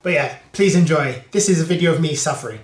But yeah, please enjoy. This is a video of me suffering.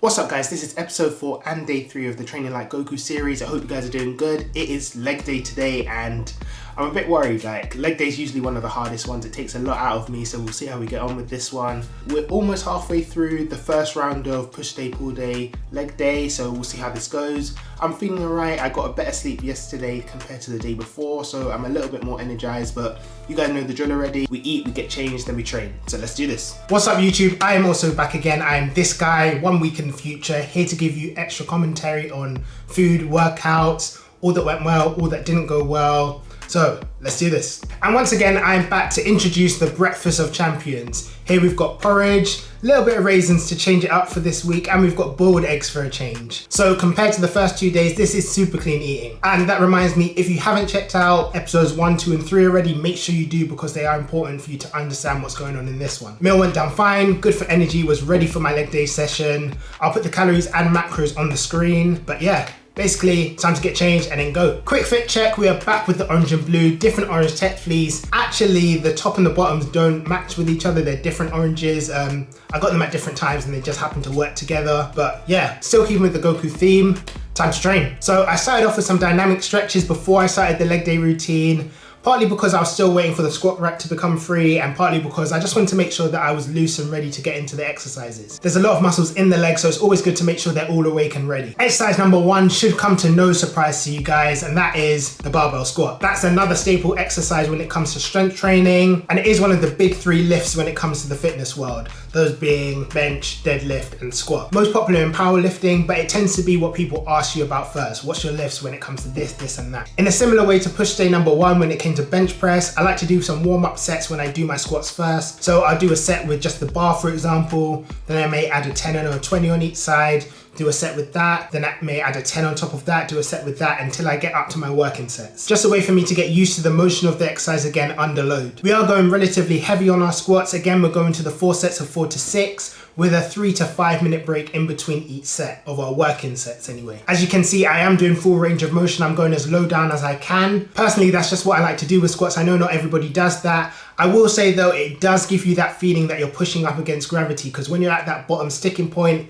What's up guys, this is episode 4 and day 3 of the Training Like Goku series. I hope you guys are doing good. It is leg day today and I'm a bit worried. Like, leg day is usually one of the hardest ones. It takes a lot out of me, so we'll see how we get on with this one. We're almost halfway through the first round of push day, pull day, leg day, so we'll see how this goes. I'm feeling alright. I got a better sleep yesterday compared to the day before, so I'm a little bit more energized, but you guys know the drill already. We eat, we get changed, then we train. So let's do this. What's up YouTube? I am also back again. I am this guy, 1 week in the future, here to give you extra commentary on food, workouts, all that went well, all that didn't go well. So let's do this. And once again, I'm back to introduce the breakfast of champions. Here we've got porridge, a little bit of raisins to change it up for this week, and we've got boiled eggs for a change. So compared to the first 2 days, this is super clean eating. And that reminds me, if you haven't checked out episodes 1, 2, and 3 already, make sure you do, because they are important for you to understand what's going on in this one. Meal went down fine, good for energy, was ready for my leg day session. I'll put the calories and macros on the screen, but yeah. Basically, time to get changed and then go. Quick fit check, we are back with the orange and blue, different orange tech fleece. Actually, the top and the bottoms don't match with each other, they're different oranges. I got them at different times and they just happen to work together. But yeah, still keeping with the Goku theme, time to train. So I started off with some dynamic stretches before I started the leg day routine. Partly because I was still waiting for the squat rack to become free, and partly because I just wanted to make sure that I was loose and ready to get into the exercises. There's a lot of muscles in the leg, so it's always good to make sure they're all awake and ready. Exercise number 1 should come to no surprise to you guys, and that is the barbell squat. That's another staple exercise when it comes to strength training, and it is one of the big 3 lifts when it comes to the fitness world. Those being bench, deadlift, and squat. Most popular in powerlifting, but it tends to be what people ask you about first. What's your lifts when it comes to this, this, and that? In a similar way to push day number 1 when it came to bench press, I like to do some warm-up sets when I do my squats first. So I'll do a set with just the bar, for example, then I may add a 10 or a 20 on each side, do a set with that, then I may add a 10 on top of that, do a set with that until I get up to my working sets. Just a way for me to get used to the motion of the exercise again under load. We are going relatively heavy on our squats. Again, we're going to the 4 sets of 4 to 6 with a 3 to 5 minute break in between each set of our working sets anyway. As you can see, I am doing full range of motion. I'm going as low down as I can. Personally, that's just what I like to do with squats. I know not everybody does that. I will say though, it does give you that feeling that you're pushing up against gravity, because when you're at that bottom sticking point,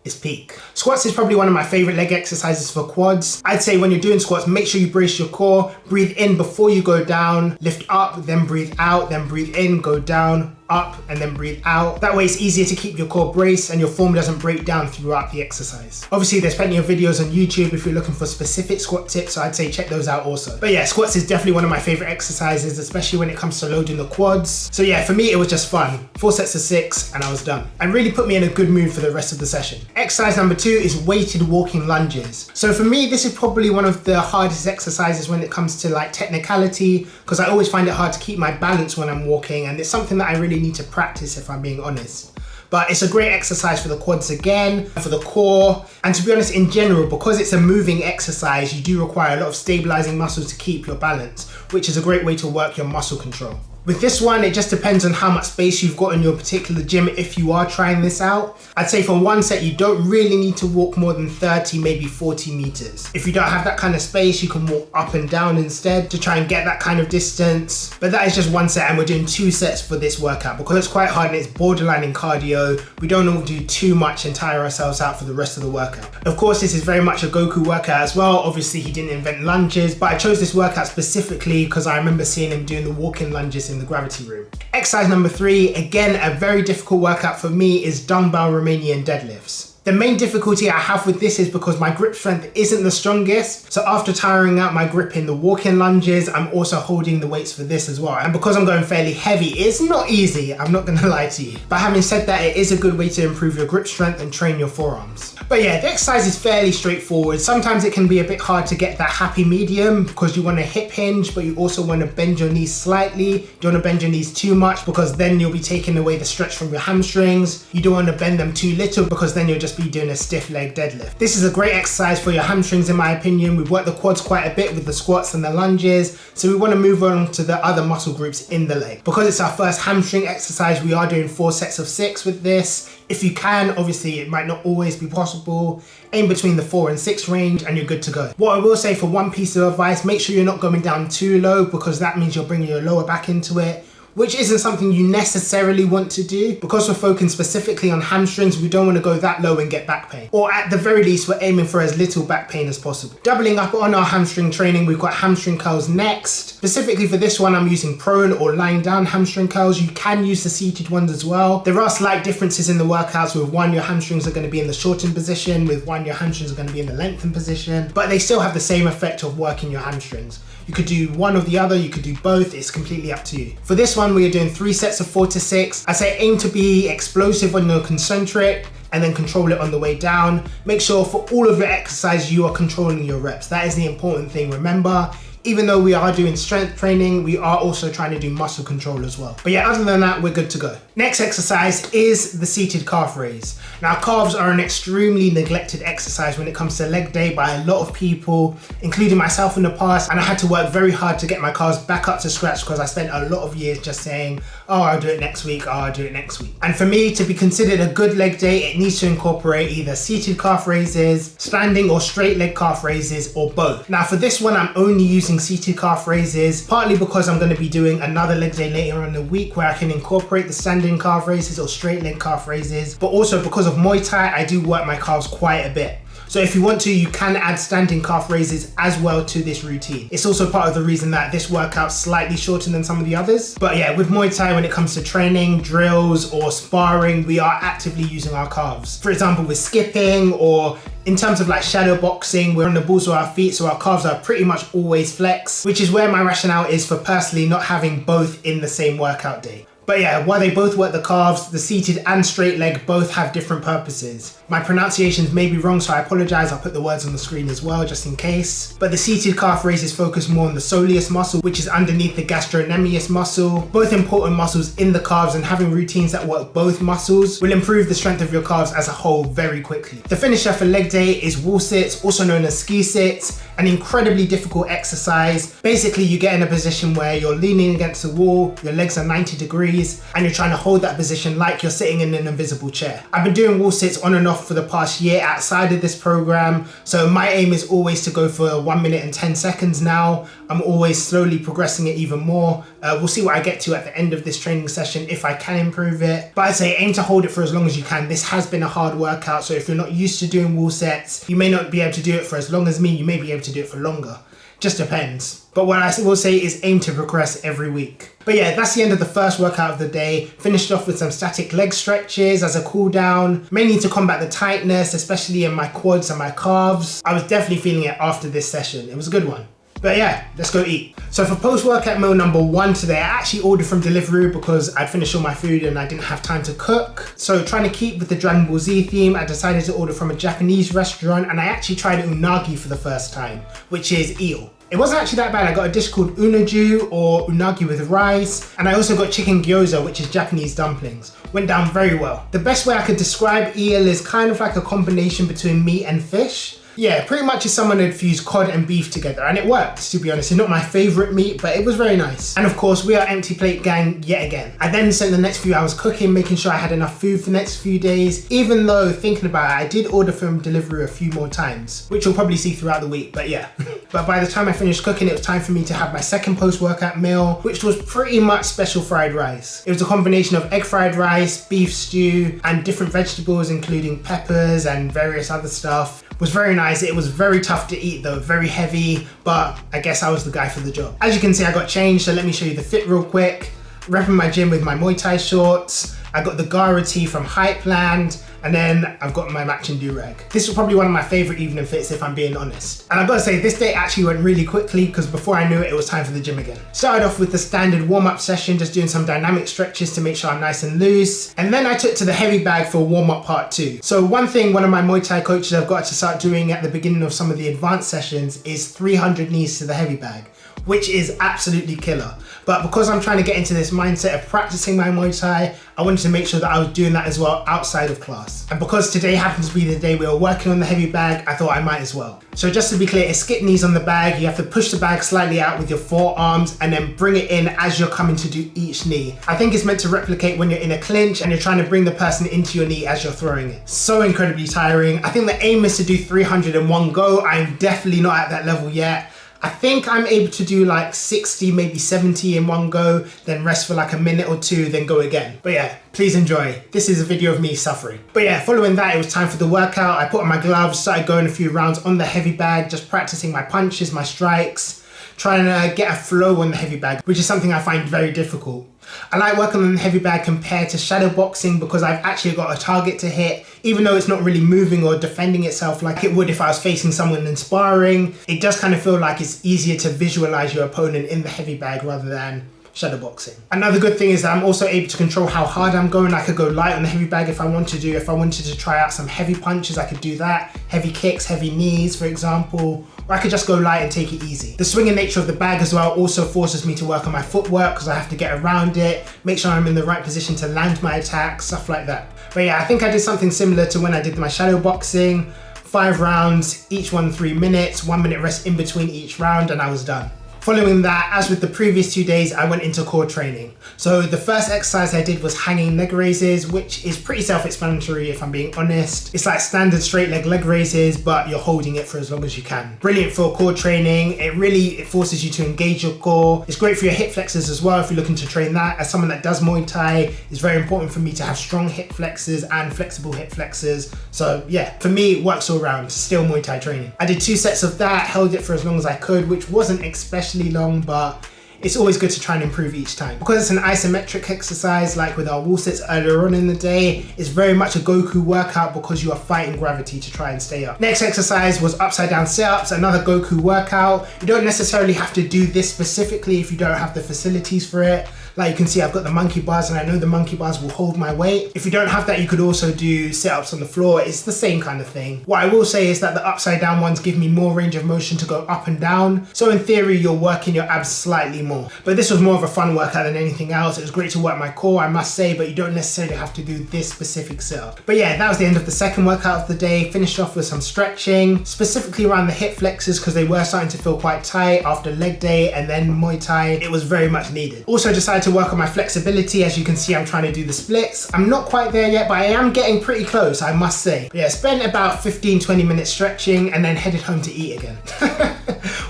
it's peak. Squats is probably one of my favorite leg exercises for quads. I'd say when you're doing squats, make sure you brace your core, breathe in before you go down, lift up, then breathe out, then breathe in, go down, up, and then breathe out. That way it's easier to keep your core braced and your form doesn't break down throughout the exercise. Obviously there's plenty of videos on YouTube if you're looking for specific squat tips, so I'd say check those out also. But yeah, squats is definitely one of my favorite exercises, especially when it comes to loading the quads. So yeah, for me it was just fun. 4 sets of 6 and I was done. And really put me in a good mood for the rest of the session. Exercise number 2 is weighted walking lunges. So for me, this is probably one of the hardest exercises when it comes to like technicality, because I always find it hard to keep my balance when I'm walking, and it's something that I really need to practice if I'm being honest. But it's a great exercise for the quads again, for the core, and to be honest, in general, because it's a moving exercise, you do require a lot of stabilizing muscles to keep your balance, which is a great way to work your muscle control. With this one, it just depends on how much space you've got in your particular gym if you are trying this out. I'd say for one set, you don't really need to walk more than 30, maybe 40 meters. If you don't have that kind of space, you can walk up and down instead to try and get that kind of distance. But that is just one set, and we're doing 2 sets for this workout because it's quite hard and it's borderline in cardio. We don't all do too much and tire ourselves out for the rest of the workout. Of course, this is very much a Goku workout as well. Obviously, he didn't invent lunges, but I chose this workout specifically because I remember seeing him doing the walking lunges in the gravity room. Exercise number 3, again, a very difficult workout for me, is dumbbell Romanian deadlifts. The main difficulty I have with this is because my grip strength isn't the strongest. So after tiring out my grip in the walking lunges, I'm also holding the weights for this as well. And because I'm going fairly heavy, it's not easy, I'm not gonna lie to you. But having said that, it is a good way to improve your grip strength and train your forearms. But yeah, the exercise is fairly straightforward. Sometimes it can be a bit hard to get that happy medium because you want to hip hinge, but you also want to bend your knees slightly. You don't want to bend your knees too much because then you'll be taking away the stretch from your hamstrings. You don't want to bend them too little because then you're just just be doing a stiff leg deadlift. This is a great exercise for your hamstrings in my opinion. We've worked the quads quite a bit with the squats and the lunges, so we want to move on to the other muscle groups in the leg. Because it's our first hamstring exercise, we are doing 4 sets of 6 with this. If you can, obviously it might not always be possible, aim between the 4 and 6 range and you're good to go. What I will say for one piece of advice, make sure you're not going down too low, because that means you're bringing your lower back into it, which isn't something you necessarily want to do. Because we're focusing specifically on hamstrings, we don't want to go that low and get back pain. Or at the very least, we're aiming for as little back pain as possible. Doubling up on our hamstring training, we've got hamstring curls next. Specifically for this one, I'm using prone or lying down hamstring curls. You can use the seated ones as well. There are slight differences in the workouts. With one, your hamstrings are going to be in the shortened position. With one, your hamstrings are going to be in the lengthened position. But they still have the same effect of working your hamstrings. You could do one or the other, you could do both, it's completely up to you. For this one, we are doing 3 sets of 4 to 6. I say aim to be explosive on your concentric and then control it on the way down. Make sure for all of your exercise, you are controlling your reps. That is the important thing, remember. Even though we are doing strength training, we are also trying to do muscle control as well. But yeah, other than that, we're good to go. Next exercise is the seated calf raise. Now, calves are an extremely neglected exercise when it comes to leg day by a lot of people, including myself in the past. And I had to work very hard to get my calves back up to scratch because I spent a lot of years just saying, oh, I'll do it next week, oh, I'll do it next week. And for me to be considered a good leg day, it needs to incorporate either seated calf raises, standing or straight leg calf raises, or both. Now, for this one, I'm only using seated calf raises, partly because I'm going to be doing another leg day later on in the week where I can incorporate the standing calf raises or straight leg calf raises, but also because of Muay Thai, I do work my calves quite a bit. So if you want to, you can add standing calf raises as well to this routine. It's also part of the reason that this workout's slightly shorter than some of the others. But yeah, with Muay Thai, when it comes to training, drills, or sparring, we are actively using our calves. For example, with skipping, or in terms of like shadow boxing, we're on the balls with our feet, so our calves are pretty much always flexed, which is where my rationale is for personally not having both in the same workout day. But yeah, while they both work the calves, the seated and straight leg both have different purposes. My pronunciations may be wrong, so I apologize. I'll put the words on the screen as well, just in case. But the seated calf raises focus more on the soleus muscle, which is underneath the gastrocnemius muscle. Both important muscles in the calves, and having routines that work both muscles will improve the strength of your calves as a whole very quickly. The finisher for leg day is wall sits, also known as ski sits, an incredibly difficult exercise. Basically, you get in a position where you're leaning against the wall, your legs are 90 degrees, and you're trying to hold that position like you're sitting in an invisible chair. I've been doing wall sits on and off for the past year outside of this program, so my aim is always to go for 1 minute and 10 seconds now. I'm always slowly progressing it even more. We'll see what I get to at the end of this training session if I can improve it. But I'd say aim to hold it for as long as you can. This has been a hard workout, so if you're not used to doing wall sets, you may not be able to do it for as long as me. You may be able to do it for longer. Just depends. But what I will say is aim to progress every week. But yeah, that's the end of the first workout of the day. Finished off with some static leg stretches as a cool down, mainly to combat the tightness, especially in my quads and my calves. I was definitely feeling it after this session. It was a good one. But yeah, let's go eat. So for post-workout meal number 1 today, I actually ordered from Deliveroo because I'd finished all my food and I didn't have time to cook. So trying to keep with the Dragon Ball Z theme, I decided to order from a Japanese restaurant, and I actually tried unagi for the first time, which is eel. It wasn't actually that bad. I got a dish called unaju, or unagi with rice, and I also got chicken gyoza, which is Japanese dumplings. Went down very well. The best way I could describe eel is kind of like a combination between meat and fish. Yeah, pretty much as someone had fused cod and beef together, and it worked, to be honest. It's not my favorite meat, but it was very nice. And of course, we are empty plate gang yet again. I then spent the next few hours cooking, making sure I had enough food for the next few days, even though, thinking about it, I did order from Deliveroo a few more times, which you'll probably see throughout the week, but yeah. But by the time I finished cooking, it was time for me to have my second post-workout meal, which was pretty much special fried rice. It was a combination of egg fried rice, beef stew, and different vegetables, including peppers and various other stuff. It was very nice. It was very tough to eat though, very heavy, but I guess I was the guy for the job. As you can see, I got changed, so let me show you the fit real quick. Repping my gym with my Muay Thai shorts. I got the Gara tee from Hypeland, and then I've got my matching do-rag. This was probably one of my favorite evening fits, if I'm being honest. And I've got to say, this day actually went really quickly because before I knew it, it was time for the gym again. Started off with the standard warm-up session, just doing some dynamic stretches to make sure I'm nice and loose. And then I took to the heavy bag for warm-up part 2. So one thing one of my Muay Thai coaches have got to start doing at the beginning of some of the advanced sessions is 300 knees to the heavy bag, which is absolutely killer. But because I'm trying to get into this mindset of practicing my Muay Thai, I wanted to make sure that I was doing that as well outside of class. And because today happens to be the day we were working on the heavy bag, I thought I might as well. So just to be clear, it's skip knees on the bag. You have to push the bag slightly out with your forearms and then bring it in as you're coming to do each knee. I think it's meant to replicate when you're in a clinch and you're trying to bring the person into your knee as you're throwing it. So incredibly tiring. I think the aim is to do 300 in one go. I'm definitely not at that level yet. I think I'm able to do like 60, maybe 70 in one go, then rest for like a minute or two, then go again. But yeah, please enjoy. This is a video of me suffering. But yeah, following that, it was time for the workout. I put on my gloves, started going a few rounds on the heavy bag, just practicing my punches, my strikes, trying to get a flow on the heavy bag, which is something I find very difficult. I like working on the heavy bag compared to shadow boxing because I've actually got a target to hit, even though it's not really moving or defending itself like it would if I was facing someone in sparring. It does kind of feel like it's easier to visualize your opponent in the heavy bag rather than shadow boxing. Another good thing is that I'm also able to control how hard I'm going. I could go light on the heavy bag if I wanted to. If I wanted to try out some heavy punches, I could do that. Heavy kicks, heavy knees, for example. Or I could just go light and take it easy. The swinging nature of the bag as well also forces me to work on my footwork because I have to get around it, make sure I'm in the right position to land my attacks, stuff like that. But yeah, I think I did something similar to when I did my shadow boxing. 5 rounds, each one 3 minutes, 1 minute rest in between each round, and I was done. Following that, as with the previous 2 days, I went into core training. So the first exercise I did was hanging leg raises, which is pretty self-explanatory if I'm being honest. It's like standard straight leg raises, but you're holding it for as long as you can. Brilliant for core training. It forces you to engage your core. It's great for your hip flexors as well if you're looking to train that. As someone that does Muay Thai, it's very important for me to have strong hip flexors and flexible hip flexors. So yeah, for me, it works all around. Still Muay Thai training. I did 2 sets of that, held it for as long as I could, which wasn't especially long, but it's always good to try and improve each time. Because it's an isometric exercise, like with our wall sits earlier on in the day, it's very much a Goku workout because you are fighting gravity to try and stay up. Next exercise was upside down sit-ups, another Goku workout. You don't necessarily have to do this specifically if you don't have the facilities for it. Like you can see, I've got the monkey bars and I know the monkey bars will hold my weight. If you don't have that, you could also do sit-ups on the floor. It's the same kind of thing. What I will say is that the upside down ones give me more range of motion to go up and down. So in theory, you're working your abs slightly more. But this was more of a fun workout than anything else. It was great to work my core, I must say, but you don't necessarily have to do this specific sit-up. But yeah, that was the end of the second workout of the day. Finished off with some stretching, specifically around the hip flexors because they were starting to feel quite tight after leg day and then Muay Thai. It was very much needed. Also decided to work on my flexibility. As you can see, I'm trying to do the splits. I'm not quite there yet, but I am getting pretty close, I must say. But yeah, spent about 15-20 minutes stretching and then headed home to eat again.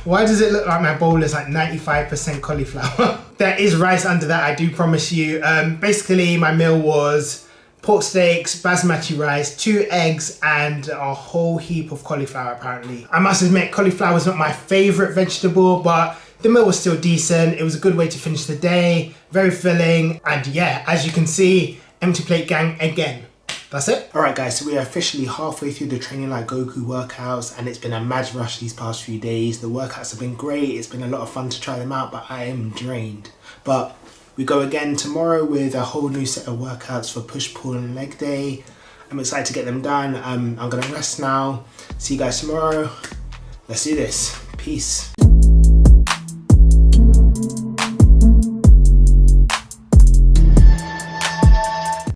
Why does it look like my bowl is like 95% cauliflower? There is rice under that, I do promise you. Basically, my meal was pork steaks, basmati rice, 2 eggs, and a whole heap of cauliflower apparently. I must admit, cauliflower is not my favorite vegetable, but the meal was still decent. It was a good way to finish the day, very filling, and yeah, as you can see, empty plate gang again. That's it. All right guys, so we are officially halfway through the Training Like Goku workouts and it's been a mad rush these past few days. The workouts have been great. It's been a lot of fun to try them out, but I am drained. But we go again tomorrow with a whole new set of workouts for push, pull and leg day. I'm excited to get them done. I'm gonna rest now. See you guys tomorrow. Let's do this. Peace.